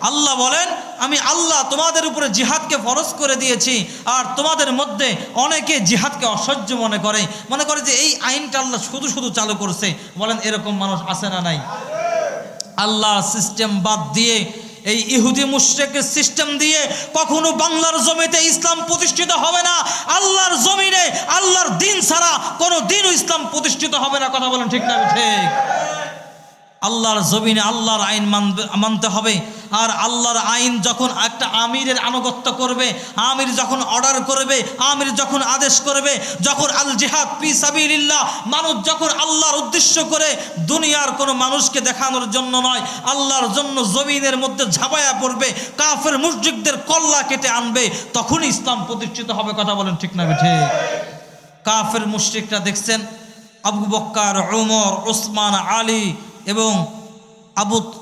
আল্লাহ বলেন, আমি আল্লাহ তোমাদের উপরে জিহাদকে ফরজ করে দিয়েছি, আর তোমাদের মধ্যে অনেকে জিহাদকে অসহ্য মনে করে যে এই আইনটা আল্লাহ শুধু শুধু চালু করছে। বলেন এরকম মানুষ আছে না নাই? আল্লাহর সিস্টেম বাদ দিয়ে, এই ইহুদি মুশরিকের সিস্টেম দিয়ে কখনো বাংলার জমিতে ইসলাম প্রতিষ্ঠিত হবে না। আল্লাহর জমিনে আল্লাহর দিন ছাড়া কোনো দিনও ইসলাম প্রতিষ্ঠিত হবে না। কথা বলেন ঠিক না ঠিক? আল্লাহর জমিনে আল্লাহর আইন মানতে হবে। আর আল্লাহর আইন যখন একটা আমিরের আনুগত্য করবে, আমির যখন অর্ডার করবে, আমির যখন আদেশ করবে, যখন আল জিহাদ ফি সাবিলিল্লাহ, মানুষ যখন আল্লাহর উদ্দেশ্য করে, দুনিয়ার কোনো মানুষকে দেখানোর জন্য নয়, আল্লাহর জন্য জমিনের মধ্যে ঝাঁপায়া পড়বে, কাফের মুশরিকদের কল্লা কেটে আনবে, তখনই ইসলাম প্রতিষ্ঠিত হবে। কথা বলেন ঠিক না ঠিক? কাফের মুশরিকরা দেখছেন আবু বকর, উমর, ওসমান, আলী এবং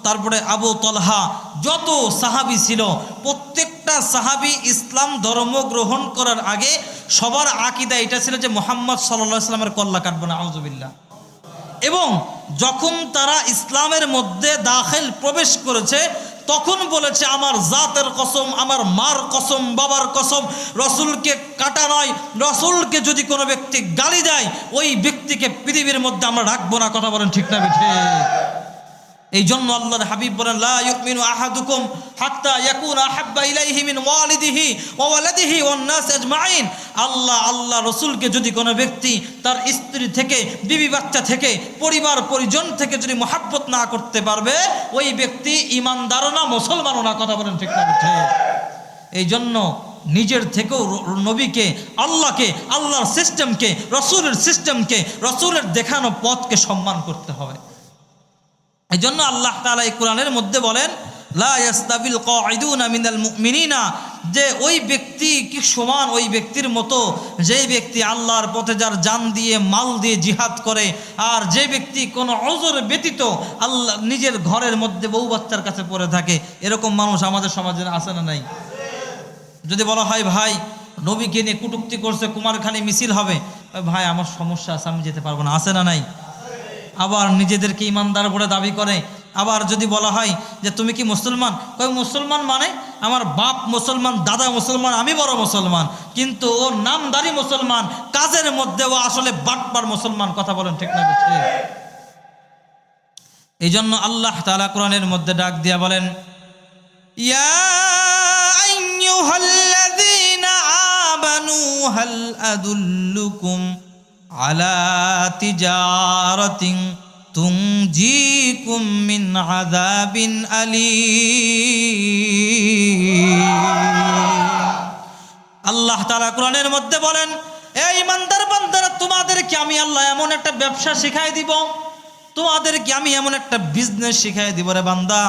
তারপরে আবু তলহা, যত সাহাবী ছিল, প্রত্যেকটা সাহাবী ইসলাম ধর্ম গ্রহণ করার আগে সবার আকীদা এটা ছিল যে মুহাম্মদ সাল্লাল্লাহু আলাইহি ওয়াসাল্লামের কল্লা কাটবো না, আউযুবিল্লাহ। এবং যখন তারা ইসলামের মধ্যে দাখিল প্রবেশ করেছে, তখন বলেছে আমার জাতের কসম, আমার মার কসম, বাবার কসম, রসুলকে কাটা নয়, রসুলকে যদি কোনো ব্যক্তি গালি দেয় ওই ব্যক্তিকে পৃথিবীর মধ্যে আমরা রাখবো না। কথা বলেন ঠিক না বেঠে? এই জন্য আল্লাহর হাবিব বলেন, লা ইউমিনু আহাদুকুম হাত্তা ইয়াকুনা আহাব্বা ইলাইহি মিন ওয়ালিদিহি ওয়া ওয়ালাদিহি ওয়ান নাস আজমাইন। আল্লাহ রসুলকে যদি কোনো ব্যক্তি তার স্ত্রী থেকে, বিবি বাচ্চা থেকে, পরিবার পরিজন থেকে যদি মহাব্বত না করতে পারবে, ওই ব্যক্তি ইমানদারও না, মুসলমানও না। কথা বলেন ঠিক না ঠিক? এই জন্য নিজের থেকেও নবীকে, আল্লাহকে, আল্লাহর সিস্টেমকে, রসুলের সিস্টেমকে, রসুলের দেখানো পথকে সম্মান করতে হবে। এই জন্য আল্লাহ তাআলা এই কোরআনের মধ্যে বলেন, লা ইয়াস্তাবিল কাঈদুনা মিনাল মুমিনিনা, যে ওই ব্যক্তি কি সমান ওই ব্যক্তির মতো যেই ব্যক্তি আল্লাহর পথে যার জান দিয়ে, মাল দিয়ে জিহাদ করে, আর যে ব্যক্তি কোনো ওযর ব্যতীত আল্লাহ নিজের ঘরের মধ্যে বউ বাচ্চার কাছে পড়ে থাকে। এরকম মানুষ আমাদের সমাজে আছে না নাই? যদি বলা হয় ভাই নবীকে নিয়ে কটূক্তি করছে, কুমারখালী মিছিল হবে, ভাই আমার সমস্যা আছে, আমি যেতে পারবো না, আছে না নাই? আবার নিজেদেরকে ইমানদার বলে দাবি করে। আবার যদি বলা হয় যে তুমি কি মুসলমান, কই মুসলমান মানে আমার বাপ মুসলমান, দাদা মুসলমান, আমি বড় মুসলমান, কিন্তু ও নামদারি মুসলমান, কাজের মধ্যে ও আসলে বাটপার মুসলমান। কথা বলেন ঠিক না ঠিক? এই জন্য আল্লাহ তাআলা কোরআনের মধ্যে ডাক দিয়া বলেন, ইয়া আইয়ুহাল্লাযীনা আমানু হাল আদুল্লুকুম আলা তিজারাতিন তুনজিকুম মিন আযাবিন আলীম। আল্লাহ তাআলা কোরআনের মধ্যে বলেন, এই ইমানদার বান্দারা, তোমাদেরকে আমি আল্লাহ এমন একটা ব্যবসা শিখাই দিব, তোমাদেরকে আমি এমন একটা বিজনেস শিখাই দিব রে বান্দা,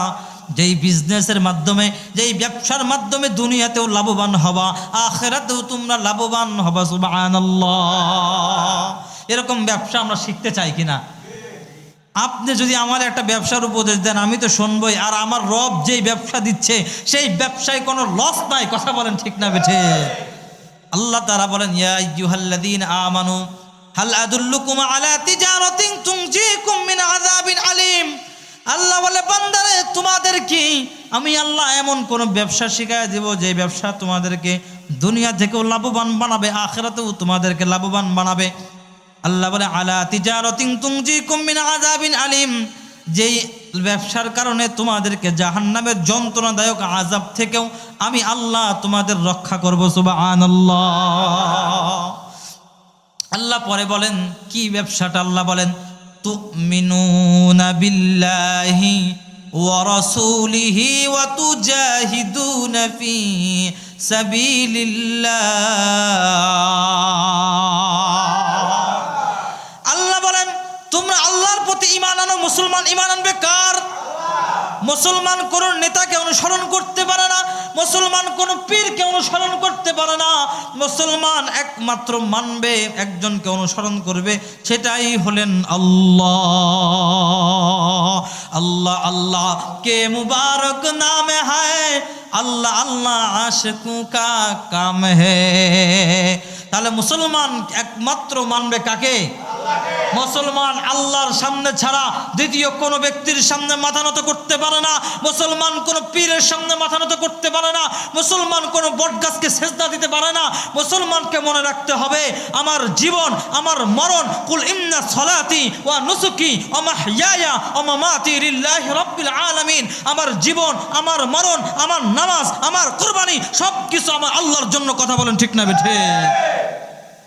যেই বিজনেসের মাধ্যমে, যেই ব্যবসার মাধ্যমে দুনিয়াতেও লাভবান হবা, আখিরাতেও তোমরা লাভবান হবা। সুবহানাল্লাহ। এরকম ব্যবসা আমরা শিখতে চাই কিনা? আপনি যদি আমার একটা ব্যবসার উপদেশ দেন আমি তো শুনবই, আর আমার রব যেই ব্যবসা দিচ্ছে সেই ব্যবসায় কোনো লস নাই। কথা বলেন ঠিক না বেঠে? আল্লাহ তাআলা বলেন, ইয়া আইয়ুহাল্লাযীনা আমানু হাল আদুল্লুকুম আলা তিজারাতিন তুনজিকুম মিন আযাবিন আলীম। আল্লাহ বলে, বান্দারে তোমাদেরকে আমি আল্লাহ এমন কোন ব্যবসা শিখাই দেব যে ব্যবসা তোমাদেরকে দুনিয়া থেকেও লাভবান বানাবে, আখিরাতেও তোমাদেরকে লাভবান বানাবে। আল্লাহ বলে, আলা তিজারাতিন তুনজিকুম মিন আযাবিন আলীম, যেই ব্যবসার কারণে তোমাদেরকে জাহান্নামের যন্ত্রণাদায়ক আযাব থেকেও আমি আল্লাহ তোমাদের রক্ষা করব। সুবহানাল্লাহ। আল্লাহ পরে বলেন কি ব্যবসাটা? আল্লাহ বলেন, তুমিনুনা বিল্লাহি ওয়া রাসূলিহি ওয়া তুজাহিদুনা ফি সাবিলিল্লাহ। আল্লাহ বলেন, তোমরা আল্লাহর প্রতি ঈমান আনো। মুসলমান ঈমান আনবে কার? মুসলমান কোন নেতাকে অনুসরণ করতে পারে না, মুসলমান কোন পীরকে অনুসরণ করতে পারে না। মুসলমান একমাত্র মানবে, একজনকে অনুসরণ করবে, সেটাই হলেন আল্লাহ। আল্লাহ আল্লাহ কে মুবারক নাম হ্যায়, আল্লাহ আল্লাহ আশিকু কা কাম হ্যায়। তাহলে মুসলমান একমাত্র মানবে কাকে? মুসলমান আল্লাহর সামনে ছাড়া দ্বিতীয় কোনো ব্যক্তির সামনে মাথা নত করতে পারে না। মুসলমান কোনো পীরের সামনে মাথা নত করতে পারে না। মুসলমান কোনো বটগাছকে সেজদা দিতে পারে না। মুসলমানকে মনে রাখতে হবে, আমার জীবন, আমার মরণ, কুল ইন্না সলাতি ওয়া নুসুকি ওয়া মাহইয়ায়া ওয়া মামাতি লিল্লাহি রাব্বিল আলামিন। আমার জীবন, আমার মরণ, আমার নামাজ, আমার কুরবানি সব কিছু আমার আল্লাহর জন্য। কথা বলেন ঠিক না বেঠে?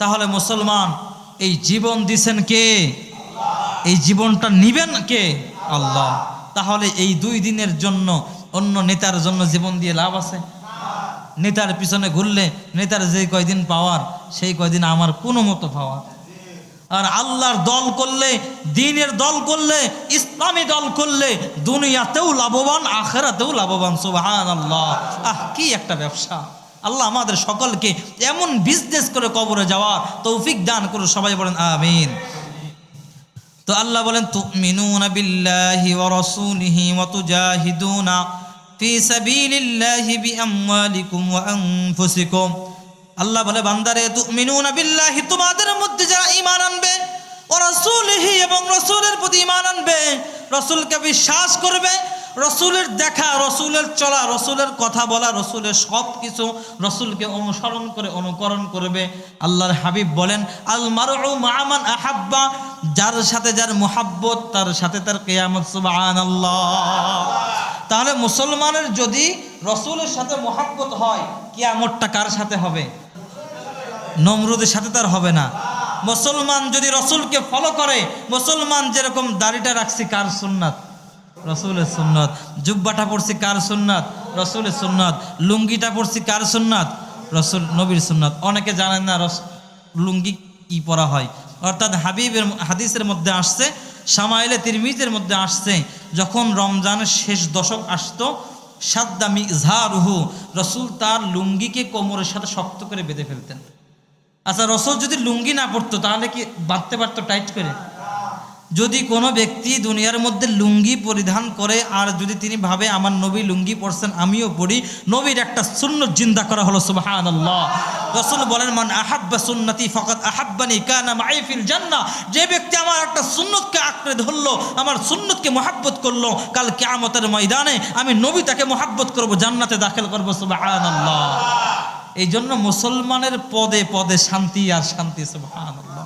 তাহলে মুসলমান এই জীবন দিছেন কে? এই জীবনটা নিবেন কে? আল্লাহ। তাহলে এই 2 দিনের জন্য অন্য নেতার জন্য জীবন দিয়ে লাভ আছে? নেতার পিছনে ঘুরলে নেতার যে কয়দিন পাওয়ার, সেই কয়দিন আমার কোনো মতো পাওয়ার। আর আল্লাহর দল করলে, দ্বীনের দল করলে, ইসলামী দল করলে দুনিয়াতেও লাভবান, আখিরাতেও লাভবান। সুবহানাল্লাহ। কি একটা ব্যবসা! আল্লাহ আমাদের সকলকে এমন বিজনেস করে কবরে যাওয়ার তৌফিক দান করুন। সবাই বলেন আমিন। তো আল্লাহ বলেন, তুমিনুনা বিল্লাহি ওয়া রাসূলিহি ওয়া তুজাহিদুনা ফি সাবিলিল্লাহি বিআমওয়ালিকুম ওয়া আনফুসিকুম। আল্লাহ বলে, বান্দারে, তুমিনুনা বিল্লাহি, তোমাদের মধ্যে যারা ঈমান আনবে, ওয়া রাসূলিহি, এবং রাসূলের প্রতি ঈমান আনবে, রাসূলকে বিশ্বাস করবে, রসুলের দেখা, রসুলের চলা, রসুলের কথা বলা, রসুলের সব কিছু রসুলকে অনুসরণ করে অনুকরণ করবে। আল্লাহর হাবিব বলেন, আল মারউ মা মান আহাব্বা, যার সাথে যার মুহাব্বত তার সাথে তার কিয়ামত। সুবহানাল্লাহ। তাহলে মুসলমানের যদি রসুলের সাথে মুহাব্বত হয়, কিয়ামতটা কার সাথে হবে? নমরুদের সাথে তার হবে না। মুসলমান যদি রসুলকে ফলো করে, মুসলমান যেরকম দাড়িটা রাখছি কার সুন্নাত? রসুলের সুন্নাত। জুব্বাটা পড়ছি কার সুন্নাত? রসুলের সুন্নাত। লুঙ্গিটা পড়ছি কার সুন্নাত? রসুল নবীর সুন্নাত। অনেকে জানেন না লুঙ্গি কি পরা হয়। অর্থাৎ হাবিবের হাদিসের মধ্যে আসছে, শামাইলে তিরমিজির মধ্যে আসছে, যখন রমজানের শেষ দশক আসতো, সাদ্দা মিজহারুহু, রসুল তার লুঙ্গিকে কোমরের সাথে শক্ত করে বেঁধে ফেলতেন। আচ্ছা, রসুল যদি লুঙ্গি না পড়তো তাহলে কি বাঁধতে পারতো টাইট করে? যদি কোনো ব্যক্তি দুনিয়ার মধ্যে লুঙ্গি পরিধান করে আর যদি তিনি ভাবে আমার নবী লুঙ্গি পরছেন আমিও পড়ি, নবীর একটা সুন্নত জিন্দা করা হলো। সুবহানাল্লাহ। রাসূল বলেন, মান আহাব্বা সুন্নতি ফাকাদ আহাব্বানি কানা মাই ফিল জান্নাহ। যে ব্যক্তি আমার একটা সুন্নতকে আঁকড়ে ধরলো, আমার সুন্নতকে মহব্বত করলো, কাল কিয়ামতের ময়দানে আমি নবী তাকে মহব্বত করব, জান্নাতে দাখিল করব। সুবহানাল্লাহ। এই জন্য মুসলমানের পদে পদে শান্তি আর শান্তি। সুবহানাল্লাহ।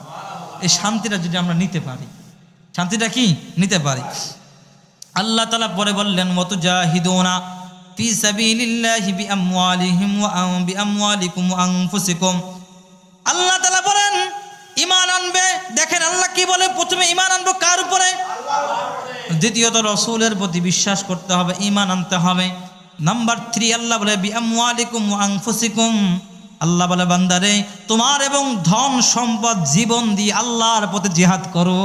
এই শান্তিটা যদি আমরা নিতে পারি, শান্তিটা কি নিতে পারি। আল্লাহ তাআলা পরে বললেন, ওয়াতুজাহিদুনা ফি সাবিলিল্লাহি বিআমওয়ালিহিম ওয়া বিআমওয়ালিকুম ওয়া আনফুসিকুম। আল্লাহ তাআলা বলেন ঈমান আনবে। দেখেন আল্লাহ কি বলে, প্রথমে ঈমান আনবো কার উপরে? দ্বিতীয়ত রাসূলের প্রতি বিশ্বাস করতে হবে, ঈমান আনতে হবে। নাম্বার 3 আল্লাহ বলে বিআমওয়ালিকুম ওয়া আনফুসিকুম। আল্লাহ বলে, বান্দারে, তোমার এবং ধন সম্পদ জীবন দিয়ে আল্লাহর পথে জিহাদ করো।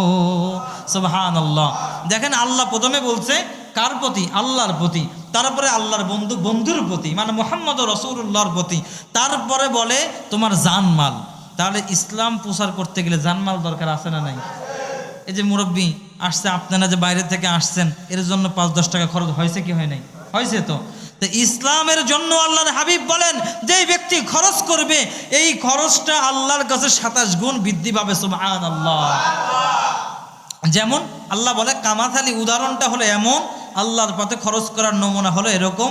সুবহানাল্লাহ। দেখেন আল্লাহ প্রথমে বলছে কার প্রতি? আল্লাহর প্রতি। তারপরে আল্লাহর বন্ধুর প্রতি, মানে মুহাম্মদ রাসূলুল্লাহর প্রতি। তারপরে বলে তোমার জানমাল। তাহলে ইসলাম প্রচার করতে গেলে জানমাল দরকার আছে না নাই? এই যে মুরব্বী আসছে, আপনারা যে বাইরে থেকে আসছেন, এর জন্য 5-10 টাকা খরচ হয়েছে কি হয় নাই? হয়েছে তো। ইসলামের জন্য আল্লাহর হাবিব বলেন, যেই ব্যক্তি খরচ করবে এই খরচটা আল্লাহর কাছে 27 গুণ বৃদ্ধি পাবে। সুবহানাল্লাহ। যেমন আল্লাহ বলে, কামাথালি, উদাহরণটা হলো এমন, আল্লাহর পথে খরচ করার নমুনা হলো এরকম,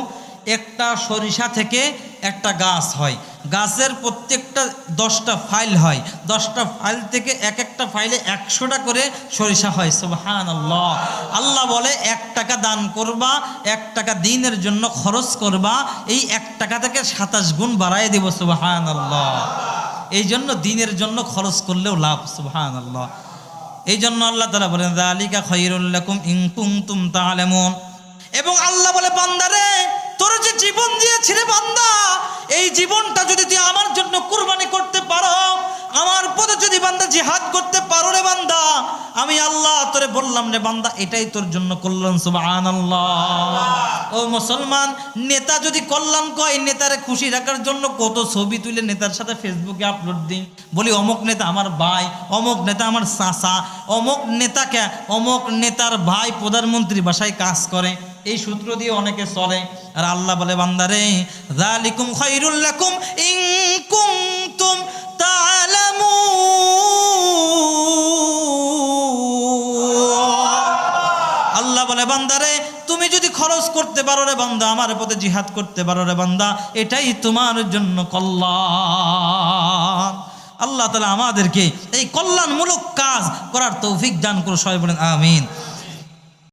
একটা সরিষা থেকে একটা গাছ হয়, গাছের প্রত্যেকটা 10টা ফাইল হয়, 10টা ফাইল থেকে এক একটা ফাইলে 100টা করে সরিষা হয়। সুবহানাল্লাহ। আল্লাহ বলে 1 টাকা দান করবা, 1 টাকা দ্বীনের জন্য খরচ করবা, এই 1 টাকা থেকে 27 গুণ বাড়ায় দেব। সুবহানাল্লাহ। এই জন্য দ্বীনের জন্য খরচ করলেও লাভ। সুবহানাল্লাহ। এই জন্য আল্লাহ তাআলা বলেন, যালিকা খায়রুল লাকুম ইন কুনতুম তা'লামুন। এবং আল্লাহ বলে, বান্দারে, তোর যে জীবন দিয়েছি রে বান্দা, এই জীবনটা যদি তুই আমার জন্য কুরবানি করতে পারো, আমার পথে যদি বান্দা জিহাদ করতে পারো রে বান্দা, আমি আল্লাহ তোরে বললাম রে বান্দা, এটাই তোর জন্য কল্যাণ। সুবহানাল্লাহ। ও মুসলমান, নেতা যদি কল্যাণ কয়, নেতারে খুশি রাখার জন্য কত ছবি তুলে নেতার সাথে ফেসবুকে আপলোড দিই, বলি অমুক নেতা আমার ভাই, অমুক নেতা আমার চাচা, অমুক নেতাকে, অমুক নেতার ভাই প্রধানমন্ত্রী বাসায় কাজ করে, এই সূত্র দিয়ে অনেকে চলে। আর আল্লাহ বলে, বান্দারে, যালিকুম খায়রুল লাকুম ইন কুনতুম তা'লামুন। বান্দারে তুমি যদি খরচ করতে পারো রে বান্দা, আমার পথে জিহাদ করতে পারো রে বান্দা, এটাই তোমার জন্য কল্যাণ। আল্লাহ তাআলা আমাদেরকে এই কল্যাণমূলক কাজ করার তৌফিক দান করো, সবাই বলেন আমিন।